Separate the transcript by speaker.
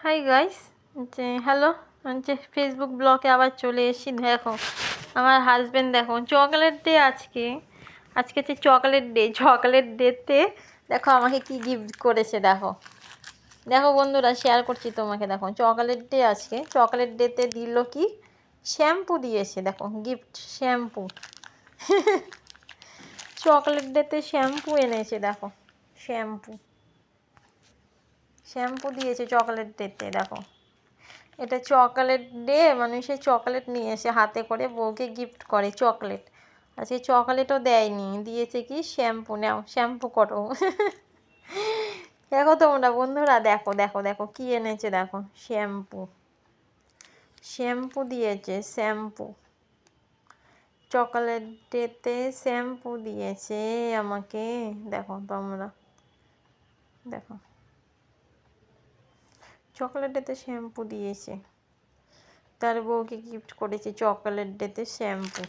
Speaker 1: Hi guys, hello. Facebook ব্লগে আবার চলে এসেছি। দেখো আমার হাজব্যান্ড, দেখো চকলেট ডে আজকে। আজকে হচ্ছে চকলেট ডেতে দেখো আমাকে কি গিফট করেছে। দেখো দেখো বন্ধুরা, শেয়ার করছি তোমাকে। দেখো চকলেট ডে আজকে, চকলেট ডেতে দিল কি, শ্যাম্পু দিয়েছে। দেখো গিফট শ্যাম্পু। চকলেট ডেতে শ্যাম্পু এনেছে। দেখো শ্যাম্পু শ্যাম্পু দিয়েছে চকলেট ডেতে। দেখো এটা চকলেট ডে, মানে সে চকলেট নিয়ে এসে হাতে করে বউকে গিফট করে চকলেট। আর সেই চকলেটও দেয়নি, দিয়েছে কি শ্যাম্পু। নাও শ্যাম্পু করো। দেখো তোমরা বন্ধুরা, দেখো দেখো দেখো কি এনেছে। দেখো শ্যাম্পু, শ্যাম্পু দিয়েছে, শ্যাম্পু। চকলেট ডেতে শ্যাম্পু দিয়েছে আমাকে। দেখো তোমরা, দেখো চকলেট ডেতে শ্যাম্পু দিয়েছে, তার বউকে গিফট করেছে চকলেট ডেতে শ্যাম্পু।